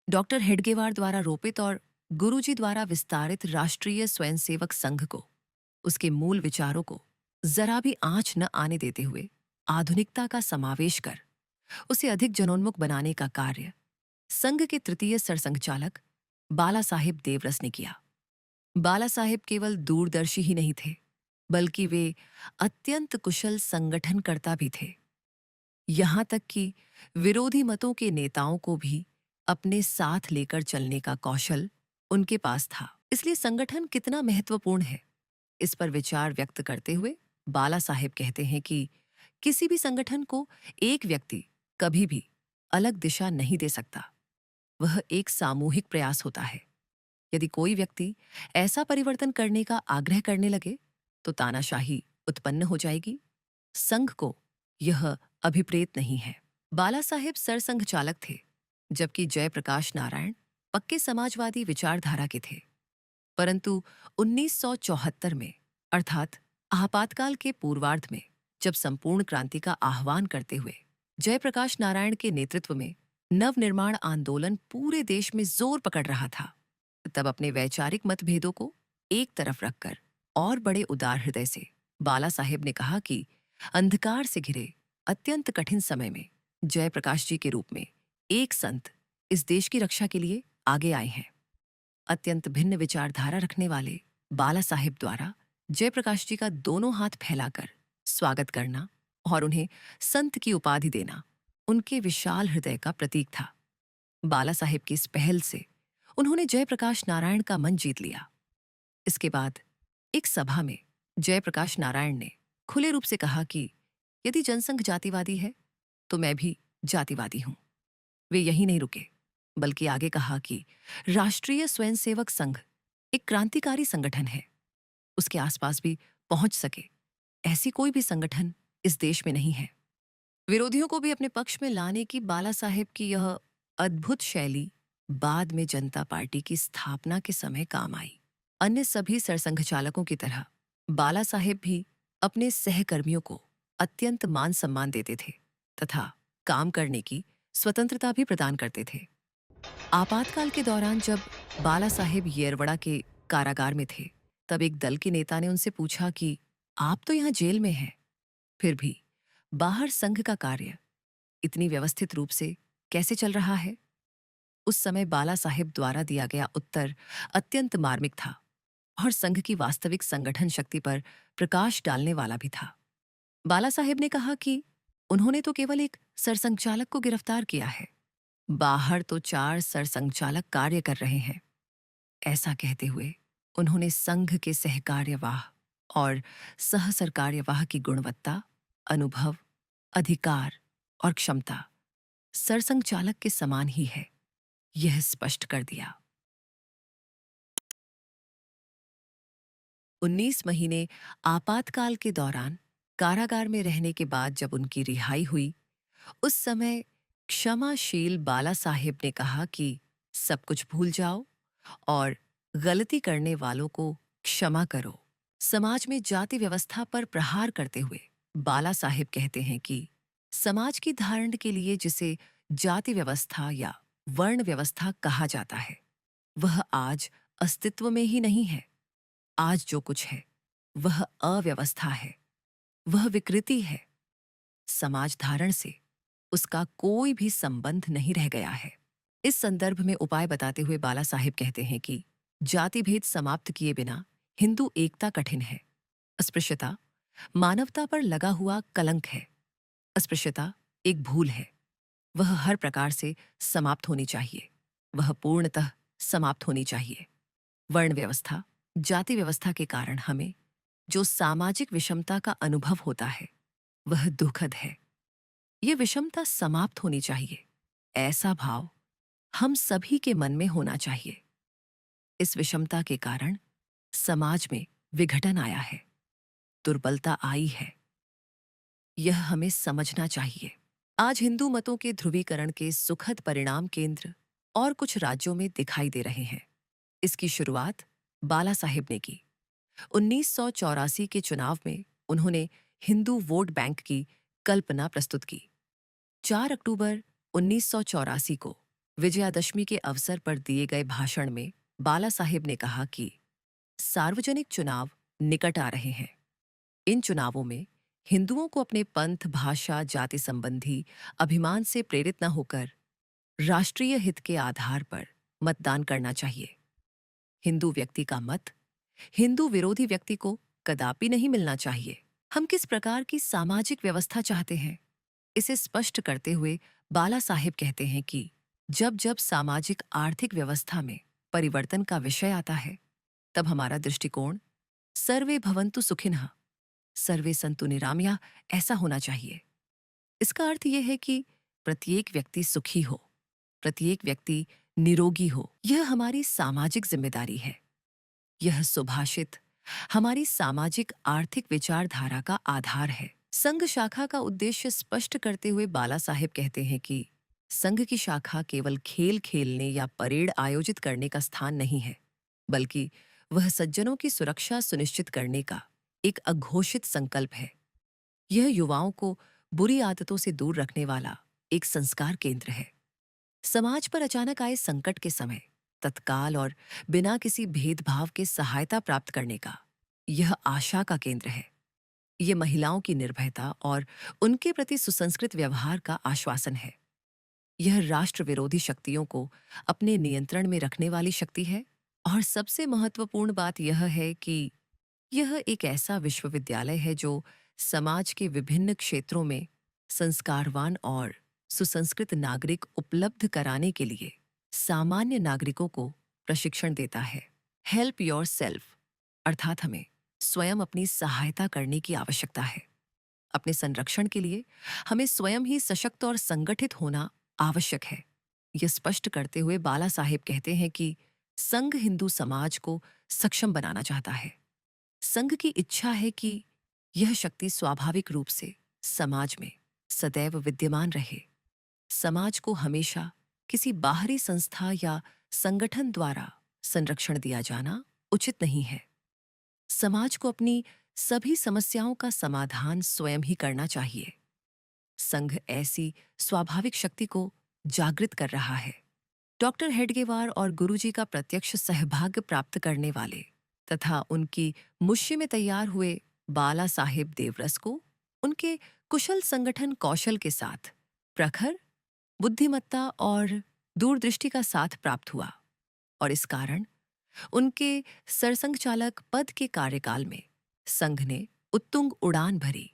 Doctor Hedgewar द्वारा रोपित और गुरुजी द्वारा विस्तारित राष्ट्रीय स्वयंसेवक संघ को, उसके मूल विचारों को जरा भी आंच न आने देते हुए आधुनिकता का समावेश कर उसे अधिक जनोन्मुख बनाने का कार्य संघ के तृतीय सरसंघचालक बाला साहेब देवरस ने किया। बाला साहेब केवल दूरदर्शी ही नहीं थे, बल्कि वे अत्यंत कुशल संगठनकर्ता भी थे। यहां तक कि विरोधी मतों के नेताओं को भी अपने साथ लेकर चलने का कौशल उनके पास था। इसलिए संगठन कितना महत्वपूर्ण है, इस पर विचार व्यक्त करते हुए बाला साहेब कहते हैं कि किसी भी संगठन को एक व्यक्ति कभी भी अलग दिशा नहीं दे सकता। वह एक सामूहिक प्रयास होता है। यदि कोई व्यक्ति ऐसा परिवर्तन करने का आग्रह करने लगे तो तानाशाही उत्पन्न हो जाएगी। संघ को यह अभिप्रेत नहीं है। बाला साहेब सरसंघ चालक थे, जबकि जयप्रकाश नारायण पक्के समाजवादी विचारधारा के थे। परंतु 1974 में, अर्थात आपातकाल के पूर्वार्ध में, जब संपूर्ण क्रांति का आह्वान करते हुए जयप्रकाश नारायण के नेतृत्व में नवनिर्माण आंदोलन पूरे देश में जोर पकड़ रहा था, तब अपने वैचारिक मतभेदों को एक तरफ रखकर और बड़े उदार हृदय से बाला साहेब ने कहा कि अंधकार से घिरे अत्यंत कठिन समय में जयप्रकाश जी के रूप में एक संत इस देश की रक्षा के लिए आगे आए हैं। अत्यंत भिन्न विचारधारा रखने वाले बाला साहेब द्वारा जयप्रकाश जी का दोनों हाथ फैलाकर स्वागत करना और उन्हें संत की उपाधि देना उनके विशाल हृदय का प्रतीक था। बाला साहेब की इस पहल से उन्होंने जयप्रकाश नारायण का मन जीत लिया। इसके बाद एक सभा में जयप्रकाश नारायण ने खुले रूप से कहा कि यदि जनसंघ जातिवादी है तो मैं भी जातिवादी हूं। वे यहीं नहीं रुके, बल्कि आगे कहा कि राष्ट्रीय स्वयंसेवक संघ एक क्रांतिकारी संगठन है। उसके आसपास भी पहुंच सके ऐसी कोई भी संगठन इस देश में नहीं है। विरोधियों को भी अपने पक्ष में लाने की बाला साहेब की यह अद्भुत शैली बाद में जनता पार्टी की स्थापना के समय काम आई। अन्य सभी सरसंघ चालकों की तरह बाला साहेब भी अपने सहकर्मियों को अत्यंत मान सम्मान देते थे तथा काम करने की स्वतंत्रता भी प्रदान करते थे। आपातकाल के दौरान जब बाला साहेब येरवड़ा के कारागार में थे, तब एक दल के नेता ने उनसे पूछा कि आप तो यहाँ जेल में हैं, फिर भी बाहर संघ का कार्य इतनी व्यवस्थित रूप से कैसे चल रहा है? उस समय बाला साहेब द्वारा दिया गया उत्तर अत्यंत मार्मिक था और संघ की वास्तविक संगठन शक्ति पर प्रकाश डालने वाला भी था। बाला साहेब ने कहा कि उन्होंने तो केवल एक सरसंघचालक को गिरफ्तार किया है, बाहर तो 4 सरसंघचालक कार्य कर रहे हैं। ऐसा कहते हुए उन्होंने संघ के सहकार्यवाह और सह सरकार्यवाह की गुणवत्ता, अनुभव, अधिकार और क्षमता सरसंघचालक के समान ही है, यह स्पष्ट कर दिया। 19 महीने आपातकाल के दौरान कारागार में रहने के बाद जब उनकी रिहाई हुई, उस समय क्षमाशील बाला साहेब ने कहा कि सब कुछ भूल जाओ और गलती करने वालों को क्षमा करो। समाज में जाति व्यवस्था पर प्रहार करते हुए बाला साहेब कहते हैं कि समाज की धारण के लिए जिसे जाति व्यवस्था या वर्ण व्यवस्था कहा जाता है, वह आज अस्तित्व में ही नहीं है। आज जो कुछ है वह अव्यवस्था है, वह विकृति है। समाज धारण से उसका कोई भी संबंध नहीं रह गया है। इस संदर्भ में उपाय बताते हुए बाला साहेब कहते हैं कि जाति भेद समाप्त किए बिना हिंदू एकता कठिन है। अस्पृश्यता मानवता पर लगा हुआ कलंक है। अस्पृश्यता एक भूल है, वह हर प्रकार से समाप्त होनी चाहिए, वह पूर्णतः समाप्त होनी चाहिए। वर्ण व्यवस्था, जाति व्यवस्था के कारण हमें जो सामाजिक विषमता का अनुभव होता है वह दुखद है। यह विषमता समाप्त होनी चाहिए, ऐसा भाव हम सभी के मन में होना चाहिए। इस विषमता के कारण समाज में विघटन आया है, दुर्बलता आई है, यह हमें समझना चाहिए। आज हिंदू मतों के ध्रुवीकरण के सुखद परिणाम केंद्र और कुछ राज्यों में दिखाई दे रहे हैं। इसकी शुरुआत बाला साहेब ने की। 1984 के चुनाव में उन्होंने हिंदू वोट बैंक की कल्पना प्रस्तुत की। 4 अक्टूबर 1984 को विजयादशमी के अवसर पर दिए गए भाषण में बाला साहेब ने कहा कि सार्वजनिक चुनाव निकट आ रहे हैं। इन चुनावों में हिंदुओं को अपने पंथ, भाषा, जाति संबंधी अभिमान से प्रेरित न होकर राष्ट्रीय हित के आधार पर मतदान करना चाहिए। हिंदू व्यक्ति का मत हिंदू विरोधी व्यक्ति को कदापि नहीं मिलना चाहिए। हम किस प्रकार की सामाजिक व्यवस्था चाहते हैं, इसे स्पष्ट करते हुए बाला साहेब कहते हैं कि जब जब सामाजिक आर्थिक व्यवस्था में परिवर्तन का विषय आता है, तब हमारा दृष्टिकोण सर्वे भवन्तु सुखिनः, सर्वे सन्तु निरामया ऐसा होना चाहिए। इसका अर्थ यह है कि प्रत्येक व्यक्ति सुखी हो, प्रत्येक व्यक्ति निरोगी हो। यह हमारी सामाजिक जिम्मेदारी है। यह सुभाषित हमारी सामाजिक आर्थिक विचारधारा का आधार है। संघ शाखा का उद्देश्य स्पष्ट करते हुए बाला साहेब कहते हैं कि संघ की शाखा केवल खेल खेलने या परेड आयोजित करने का स्थान नहीं है, बल्कि वह सज्जनों की सुरक्षा सुनिश्चित करने का एक अघोषित संकल्प है। यह युवाओं को बुरी आदतों से दूर रखने वाला एक संस्कार केंद्र है। समाज पर अचानक आए संकट के समय तत्काल और बिना किसी भेदभाव के सहायता प्राप्त करने का यह आशा का केंद्र है। यह महिलाओं की निर्भयता और उनके प्रति सुसंस्कृत व्यवहार का आश्वासन है। यह राष्ट्र विरोधी शक्तियों को अपने नियंत्रण में रखने वाली शक्ति है। और सबसे महत्वपूर्ण बात यह है कि यह एक ऐसा विश्वविद्यालय है जो समाज के विभिन्न क्षेत्रों में संस्कारवान और सुसंस्कृत नागरिक उपलब्ध कराने के लिए सामान्य नागरिकों को प्रशिक्षण देता है। हेल्प योर सेल्फ अर्थात हमें स्वयं अपनी सहायता करने की आवश्यकता है। अपने संरक्षण के लिए हमें स्वयं ही सशक्त और संगठित होना आवश्यक है। यह स्पष्ट करते हुए बाला साहेब कहते हैं कि संघ हिंदू समाज को सक्षम बनाना चाहता है। संघ की इच्छा है कि यह शक्ति स्वाभाविक रूप से समाज में सदैव विद्यमान रहे। समाज को हमेशा किसी बाहरी संस्था या संगठन द्वारा संरक्षण दिया जाना उचित नहीं है। समाज को अपनी सभी समस्याओं का समाधान स्वयं ही करना चाहिए। संघ ऐसी स्वाभाविक शक्ति को जागृत कर रहा है। डॉक्टर हेडगेवार और गुरुजी का प्रत्यक्ष सहभाग्य प्राप्त करने वाले तथा उनकी मुश्य में तैयार हुए बाला साहेब देवरस को उनके कुशल संगठन कौशल के साथ प्रखर बुद्धिमत्ता और दूरदृष्टि का साथ प्राप्त हुआ और इस कारण उनके सरसंघ चालक पद के कार्यकाल में संघ ने उत्तुंग उड़ान भरी।